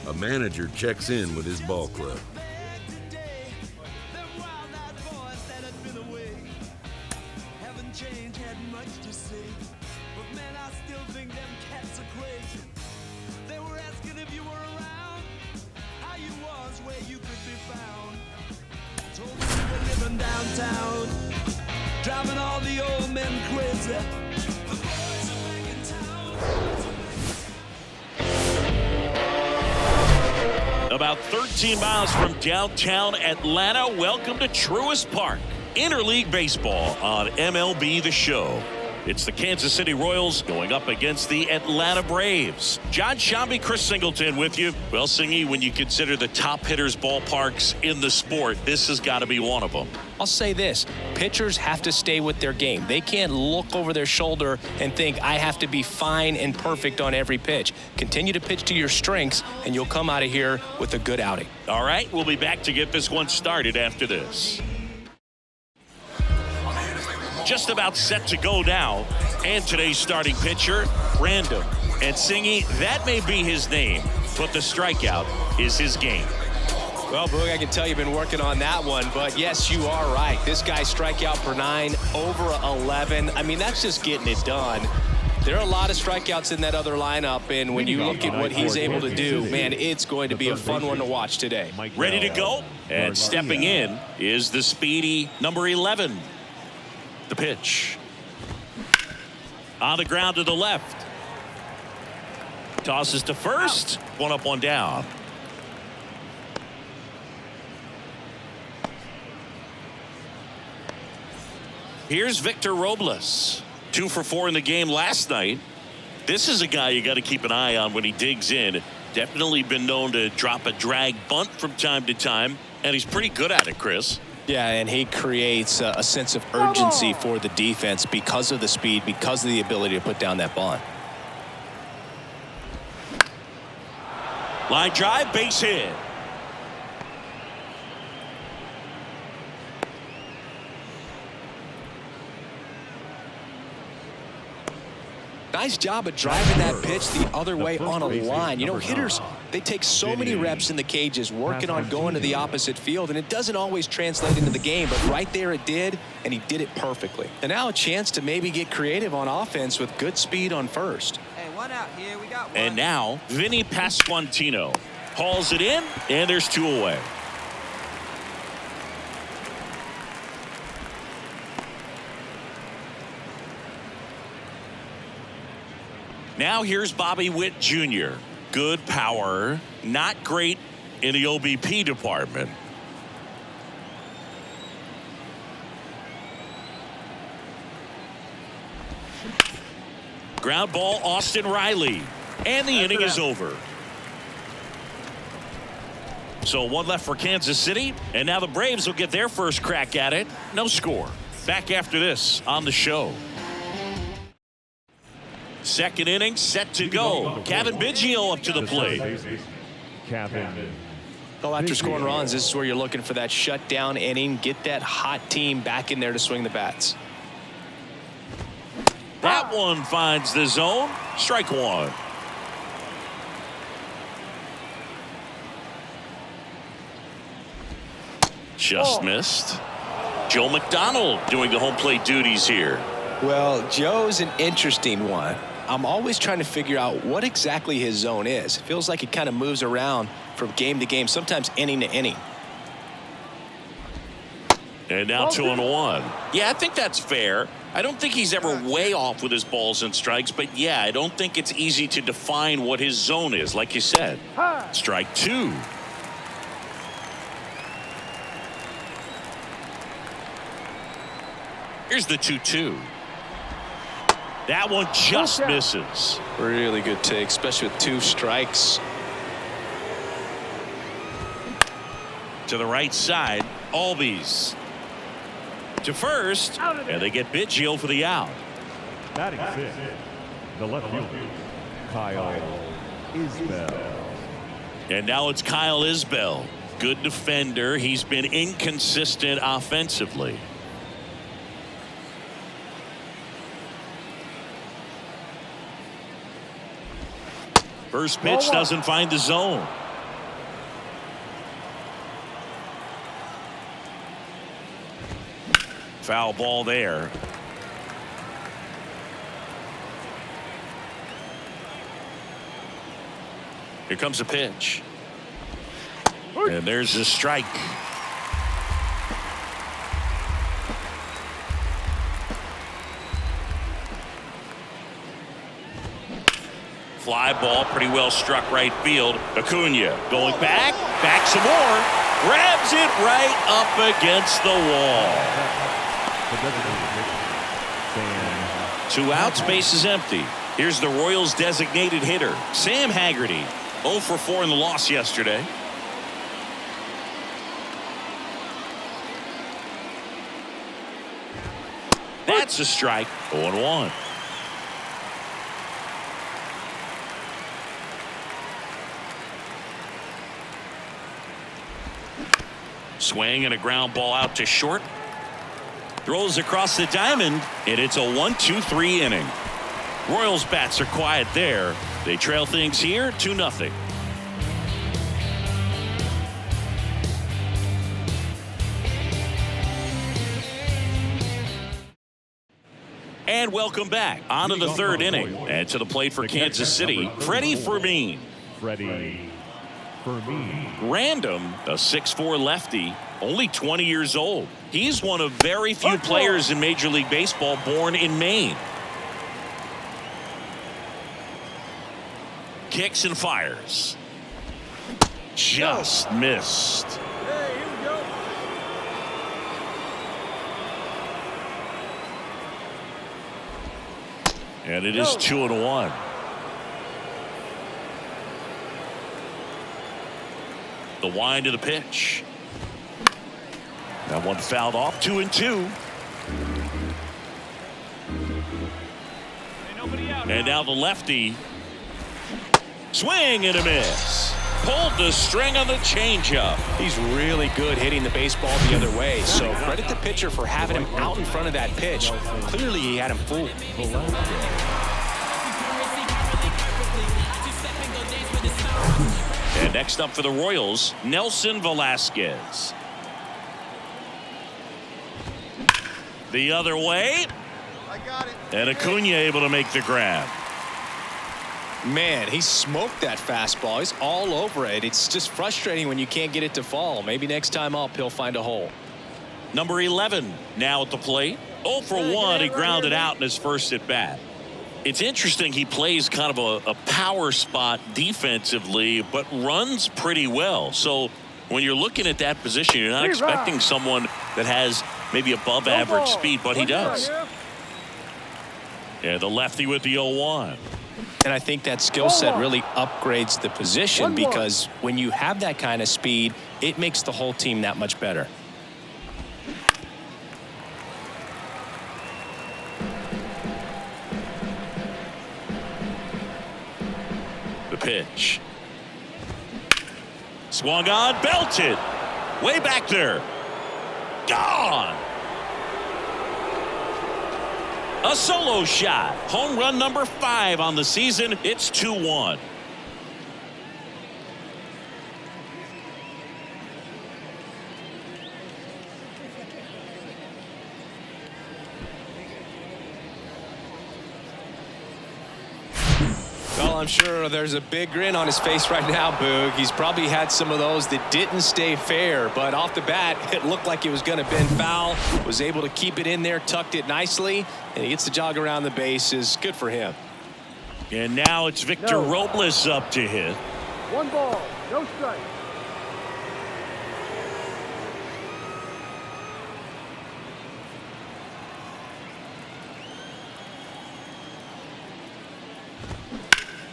A manager checks in with his ball club. Downtown, driving all the old men crazy. The boys are back in town. About 13 miles from downtown Atlanta, welcome to Truist Park. Interleague baseball on MLB The Show. It's the Kansas City Royals going up against the Atlanta Braves. John Shambi, Chris Singleton with you. Well, Singy, when you consider the top hitters ballparks in the sport, this has got to be one of them. I'll say this, pitchers have to stay with their game. They can't look over their shoulder and think, I have to be fine and perfect on every pitch. Continue to pitch to your strengths, and you'll come out of here with a good outing. All right, we'll be back to get this one started after this. Just about set to go now, and today's starting pitcher, random. And Singy, that may be his name, but the strikeout is his game. Well, Boog, I can tell you've been working on that one, but yes, you are right. This guy's strikeout per 9, over 11. I mean, that's just getting it done. There are a lot of strikeouts in that other lineup, and when you look at what he's able to do, man, it's going to be a fun one to watch today. Ready to go? And stepping in is the speedy number 11. The pitch. On the ground to the left. Tosses to first. One up, one down. Here's Victor Robles. 2 for 4 in the game last night. This is a guy you got to keep an eye on when he digs in. Definitely been known to drop a drag bunt from time to time, and he's pretty good at it, Chris. Yeah, and he creates a sense of urgency for the defense because of the speed, because of the ability to put down that bunt. Line drive, base hit. Nice job of driving that pitch the other way on a line. You know, hitters, they take so many reps in the cages working on going to the opposite field, and it doesn't always translate into the game, but right there it did, and he did it perfectly. And now a chance to maybe get creative on offense with good speed on first. Hey, one out here. We got one. And now, Vinny Pasquantino hauls it in, and there's 2 away. Now here's Bobby Witt Jr. Good power, not great in the OBP department. Ground ball, Austin Riley. And the inning is over. So 1 left for Kansas City, and now the Braves will get their first crack at it. No score. Back after this on the show. Second inning set to go. Kevin Biggio up to the plate. Well, after scoring runs, this is where you're looking for that shutdown inning. Get that hot team back in there to swing the bats. That one finds the zone. Strike one. Just missed. Joe McDonald doing the home plate duties here. Well, Joe's an interesting one. I'm always trying to figure out what exactly his zone is. It feels like it kind of moves around from game to game, sometimes inning to inning. And now 2-1. Yeah, I think that's fair. I don't think he's ever way off with his balls and strikes, but yeah, I don't think it's easy to define what his zone is, like you said. Strike two. Here's the 2-2. That one just misses. Really good take, especially with 2 strikes. To the right side, Albies. To first, and they get Biggio for the out. Batting 6, the left fielder, Kyle Isbell. And now it's Kyle Isbell. Good defender. He's been inconsistent offensively. First pitch doesn't find the zone. Foul ball there. Here comes a pitch. And there's a strike. Fly ball pretty well struck right field. Acuna going back some more. Grabs it right up against the wall. 2 outs, base is empty. Here's the Royals designated hitter, Sam Haggerty. 0 for 4 in the loss yesterday. That's a strike. 0-1. Swing and a ground ball out to short. Throws across the diamond, and it's a 1-2-3 inning. Royals bats are quiet there. They trail things here 2-0. And welcome back. On to the 3rd inning. And to the plate for Kansas City, Freddie Fermin. Random, a 6'4" lefty, only 20 years old. He's one of very few players in Major League Baseball born in Maine. Kicks and fires. Just missed. Hey, here we go. And it is 2-1. The wind of the pitch. That one fouled off. 2-2. And now the lefty. Swing and a miss. Pulled the string on the changeup. He's really good hitting the baseball the other way. So credit the pitcher for having him out in front of that pitch. Clearly he had him fooled. And next up for the Royals, Nelson Velasquez. The other way. I got it. And Acuna able to make the grab. Man, he smoked that fastball. He's all over it. It's just frustrating when you can't get it to fall. Maybe next time up he'll find a hole. Number 11 now at the plate. 0 for 1. He grounded out in his first at bat. It's interesting, he plays kind of a power spot defensively, but runs pretty well. So when you're looking at that position, you're not expecting someone that has maybe above average speed, but he does. Yeah, the lefty with the 0-1. And I think that skill set really upgrades the position because when you have that kind of speed, it makes the whole team that much better. The pitch. Swung on, belted. Way back there. Gone. A solo shot. Home run number 5 on the season. It's 2-1. Well, I'm sure there's a big grin on his face right now, Boog. He's probably had some of those that didn't stay fair, but off the bat, it looked like it was going to bend foul. Was able to keep it in there, tucked it nicely, and he gets the jog around the bases. Good for him. And now it's Victor Robles up to hit. 1 ball, no strike.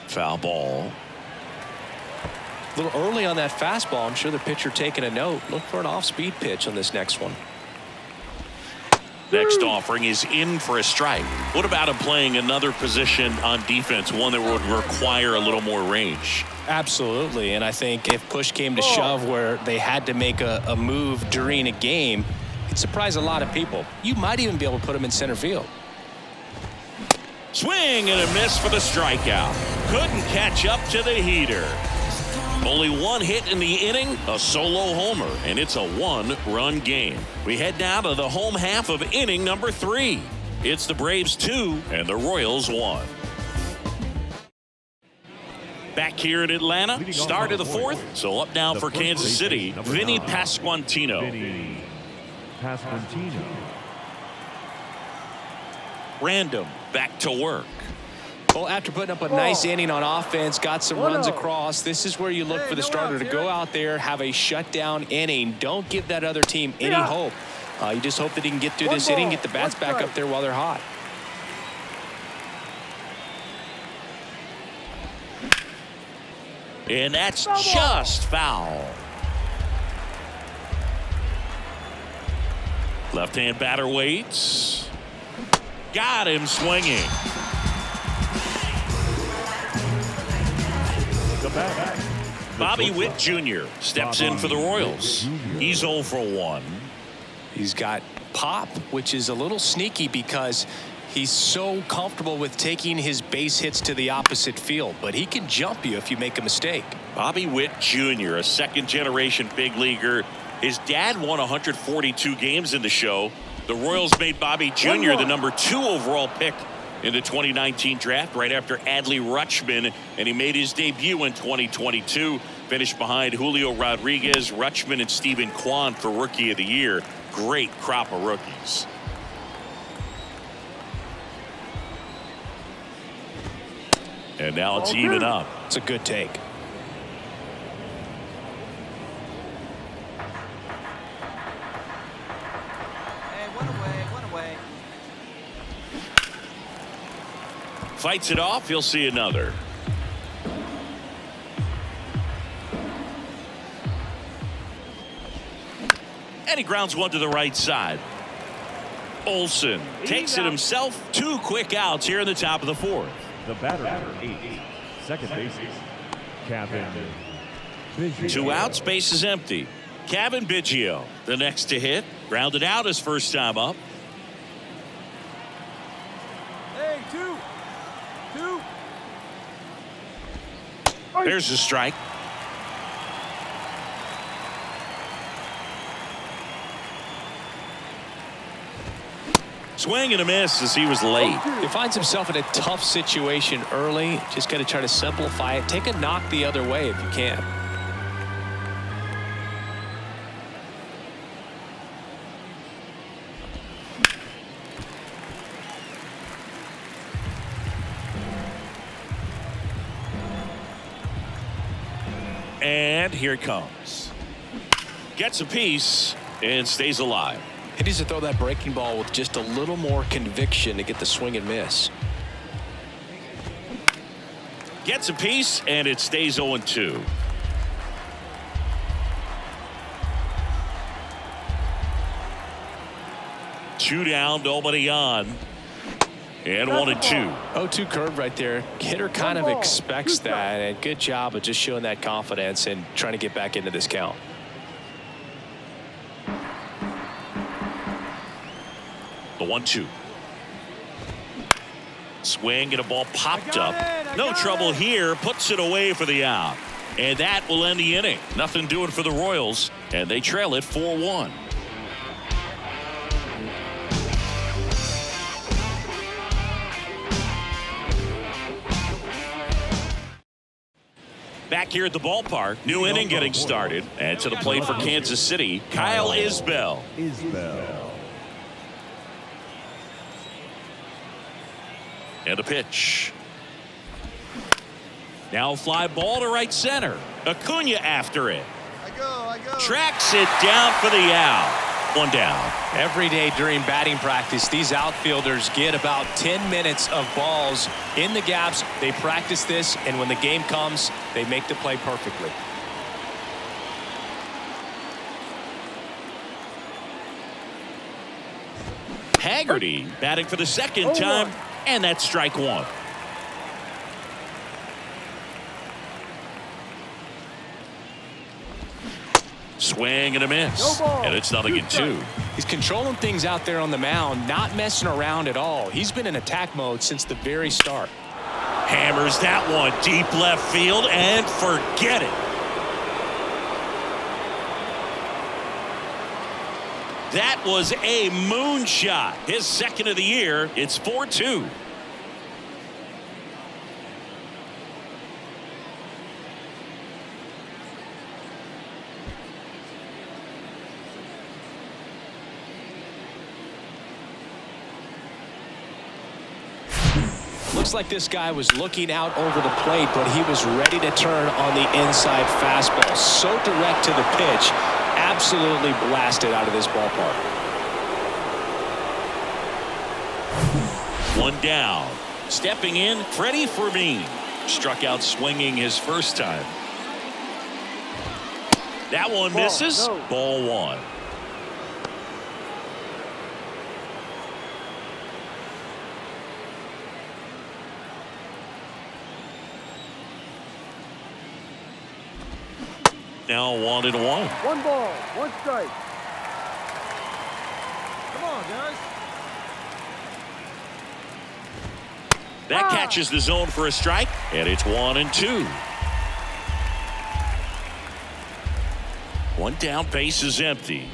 Foul ball. A little early on that fastball. I'm sure the pitcher taking a note. Look for an off-speed pitch on this next one. Next offering is in for a strike. What about him playing another position on defense, one that would require a little more range? Absolutely, and I think if push came to shove where they had to make a move during a game, it'd surprise a lot of people. You might even be able to put him in center field. Swing and a miss for the strikeout. Couldn't catch up to the heater. Only 1 hit in the inning, a solo homer, and it's a 1-run game. We head now to the home half of inning number 3. It's the Braves 2 and the Royals 1. Back here in Atlanta, start of the 4th. So up now for Kansas City, Vinny Pasquantino. Vinny Pasquantino. Random back to work. Well, after putting up a nice inning on offense, got some runs across, this is where you look for the starter to go out there, have a shutdown inning. Don't give that other team any hope. You just hope that he can get through this inning, get the bats back up there while they're hot. And that's just foul. Left-hand batter waits. Got him swinging. Bobby Witt Jr. steps in for the Royals. He's 0 for 1. He's got pop, which is a little sneaky because he's so comfortable with taking his base hits to the opposite field, but he can jump you if you make a mistake. Bobby Witt Jr., a second-generation big leaguer. His dad won 142 games in the show. The Royals made Bobby Jr. the number 2 overall pick in the 2019 draft right after Adley Rutschman, and he made his debut in 2022. Finished behind Julio Rodriguez, Rutschman, and Stephen Kwan for Rookie of the Year. Great crop of rookies. And now it's even up. It's a good take. One away. Fights it off. He'll see another. And he grounds one to the right side. Olsen takes it himself. 2 quick outs here in the top of the 4th. The batter number 8, second bases, Kevin Biggio. 2 outs, base is empty. Kevin Biggio, the next to hit. Grounded out his first time up. Hey, 2. There's a strike. Swing and a miss as he was late. He finds himself in a tough situation early. Just got to try to simplify it. Take a knock the other way if you can. And here it comes. Gets a piece and stays alive. He needs to throw that breaking ball with just a little more conviction to get the swing and miss. Gets a piece and it stays 0-2. Two down, nobody on. And 1-2. 0-2 curve right there. Hitter kind of expects that, and good job of just showing that confidence and trying to get back into this count. The 1-2. Swing and a ball popped up. No trouble here. Puts it away for the out. And that will end the inning. Nothing doing for the Royals. And they trail it 4-1. Back here at the ballpark, new inning getting started. And to the plate for Kansas City, Kyle Isbell. And a pitch. Now fly ball to right center. Acuna after it. I go. Tracks it down for the out. One down. Every day during batting practice, these outfielders get about 10 minutes of balls in the gaps. They practice this, and when the game comes, they make the play perfectly. Haggerty batting for the second time, and that's strike one. Swing and a miss, and it's 0-2. He's controlling things out there on the mound, not messing around at all. He's been in attack mode since the very start. Hammers that one deep left field, and forget it. That was a moonshot. His second of the year. It's 4-2. Looks like this guy was looking out over the plate, but he was ready to turn on the inside fastball. So direct to the pitch. Absolutely blasted out of this ballpark. One down. Stepping in, Freddie Fermin. Struck out swinging his first time. That one misses. Ball one. Now 1-1. 1 ball, 1 strike. Come on, guys. That catches the zone for a strike, and it's 1-2. One down, base is empty.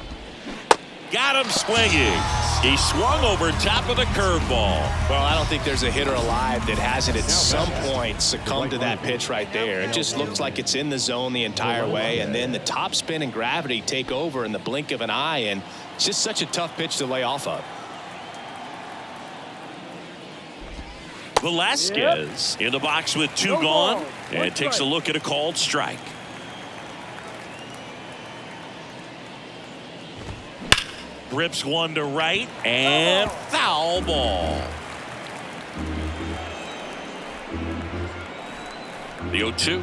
Got him swinging. He swung over top of the curveball. Well, I don't think there's a hitter alive that hasn't at some point succumbed to that pitch right there. It just looks like it's in the zone the entire way, and then the top spin and gravity take over in the blink of an eye, and it's just such a tough pitch to lay off of. Velasquez in the box with 2 gone, and takes a look at a called strike. Rips one to right, and foul ball. The 0-2.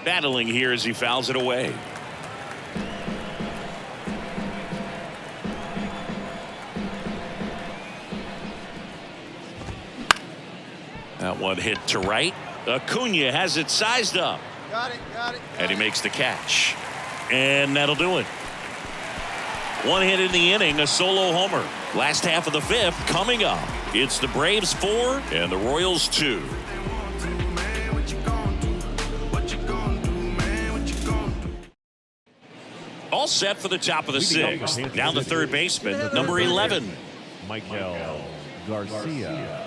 Battling here as he fouls it away. That one hit to right. Acuna has it sized up. Got it. And he makes the catch. And that'll do it. One hit in the inning, a solo homer. Last half of the 5th coming up. It's the Braves 4 and the Royals 2. All set for the top of the 6th. Down the third baseman, number 11. Michael Garcia.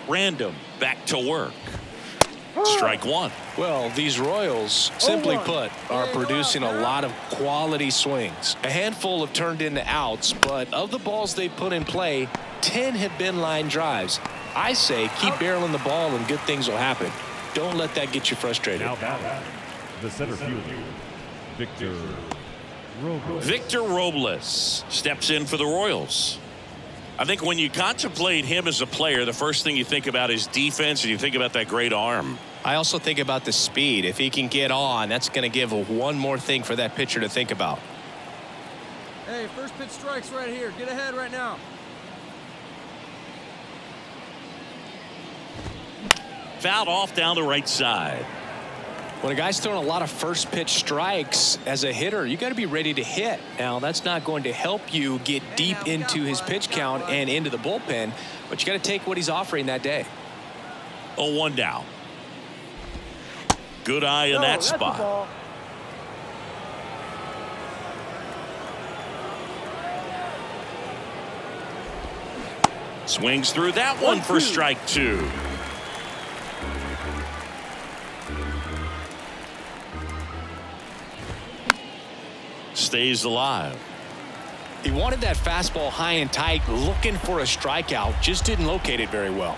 Random back to work. Strike one. Well, these Royals, simply put, are producing a lot of quality swings. A handful have turned into outs, but of the balls they put in play, 10 have been line drives. I say keep barreling the ball and good things will happen. Don't let that get you frustrated. Now batting, the center fielder, Victor Robles. Victor Robles steps in for the Royals. I think when you contemplate him as a player, the first thing you think about is defense, and you think about that great arm. I also think about the speed. If he can get on, that's going to give one more thing for that pitcher to think about. Hey, first pitch strikes right here. Get ahead right now. Fouled off down the right side. When a guy's throwing a lot of first pitch strikes as a hitter, you got to be ready to hit. Now, that's not going to help you get deep into his pitch count and into the bullpen, but you got to take what he's offering that day. 0-1 down. Good eye in that spot. Swings through that one for strike 2. Stays alive. He wanted that fastball high and tight, looking for a strikeout, just didn't locate it very well.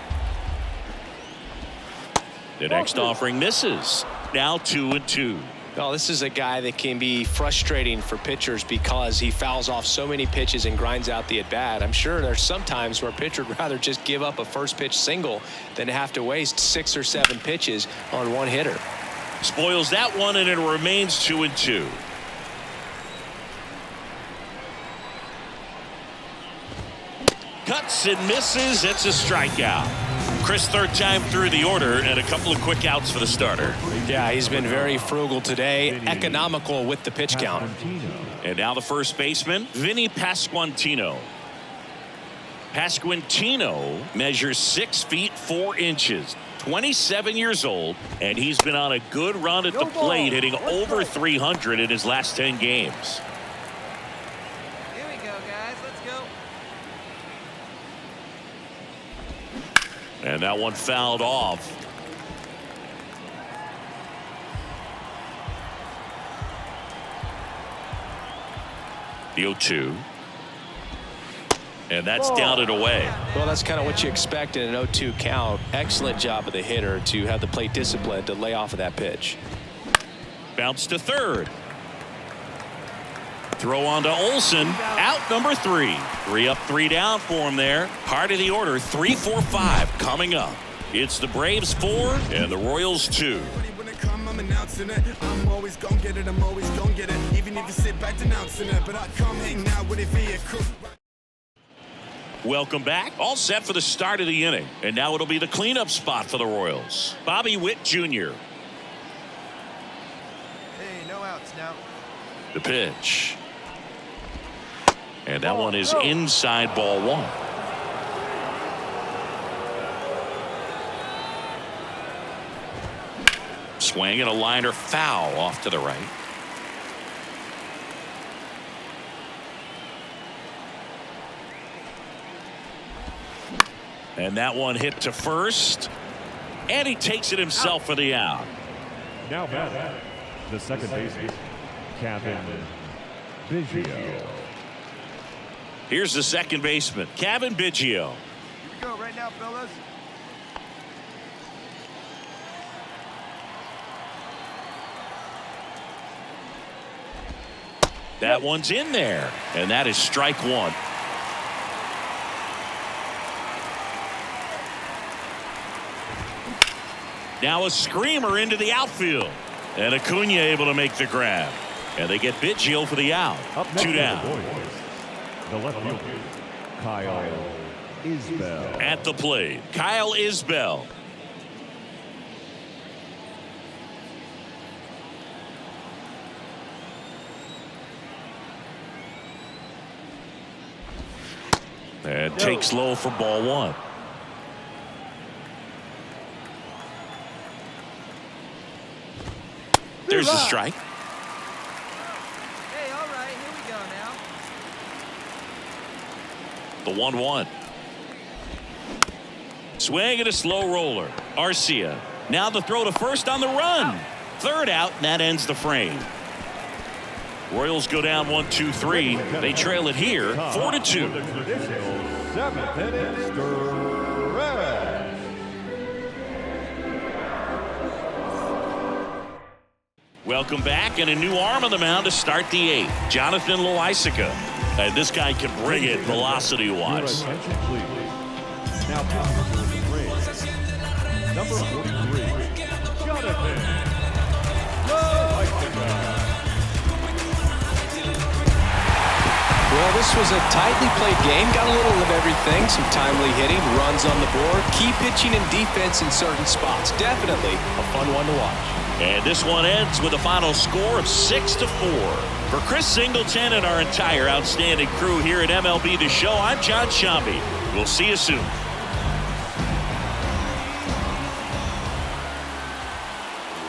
The next offering misses. Now 2-2. Well, this is a guy that can be frustrating for pitchers because he fouls off so many pitches and grinds out the at-bat. I'm sure there's some times where a pitcher would rather just give up a first pitch single than have to waste 6 or 7 pitches on one hitter. Spoils that one, and it remains 2-2. Cuts and misses. It's a strikeout. Chris, third time through the order, and a couple of quick outs for the starter. Yeah, he's been very frugal today, economical with the pitch count. And now the first baseman, Vinny Pasquantino. Pasquantino measures 6 feet 4 inches, 27 years old, and he's been on a good run at the plate, hitting over 300 in his last 10 games. Here we go, guys. Let's go. And that one fouled off. The 0-2. And that's down and away. Well, that's kind of what you expect in an 0-2 count. Excellent job of the hitter to have the plate discipline to lay off of that pitch. Bounce to third. Throw on to Olsen. Out number 3. 3 up, 3 down for him there. Part of the order, 3, 4, 5 coming up. It's the Braves 4 and the Royals 2. I'm always gonna get it, I'm always gonna get it. Even if you sit back denouncing it, but I come hang out with it via crew. Welcome back. All set for the start of the inning. And now it'll be the cleanup spot for the Royals. Bobby Witt Jr. Hey, no outs now. The pitch. And that one is inside ball 1. Swing and a liner foul off to the right. And that one hit to first. And he takes it himself for the out. Now batting, the second baseman, Kevin Biggio. Here's the second baseman, Kevin Biggio. Here we go right now, fellas. That one's in there, and that is strike 1. Now a screamer into the outfield, and Acuna able to make the grab, and they get Biggio for the out. 2 down. The left fielder, Kyle Isbell. At the plate, Kyle Isbell. And takes low for ball 1. There's the strike. Hey, all right, here we go now. The 1-1. Swing and a slow roller. Arcia. Now the throw to first on the run. Third out, and that ends the frame. Royals go down 1-2-3. They trail it here 4-2. 7th inning stretch. Welcome back, and a new arm on the mound to start the 8th. Jonathan Loaisiga. And this guy can bring it velocity-wise. Your attention, please. Now pitching for the Braves, number 43, Jonathan Loaisiga. Well, this was a tightly played game. Got a little of everything. Some timely hitting, runs on the board, key pitching and defense in certain spots. Definitely a fun one to watch. And this one ends with a final score of 6-4. For Chris Singleton and our entire outstanding crew here at MLB The Show, I'm John Shambi. We'll see you soon.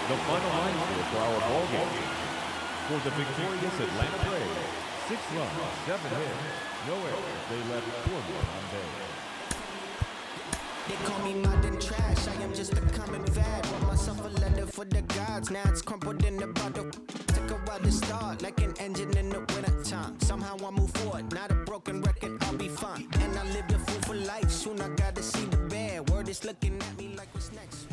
The final line for our ball game. For the victorious Atlanta Braves, 6 runs, 7 hits, no errors. They left 4 more on base. They call me modern trash, I am just a common fad. Wrote myself a letter for the gods, now it's crumpled in the bottle. Took a while to start, like an engine in the winter time. Somehow I move forward, not a broken record, I'll be fine. And I lived a fool for life, soon I gotta see the bad. Word is looking at me like what's next.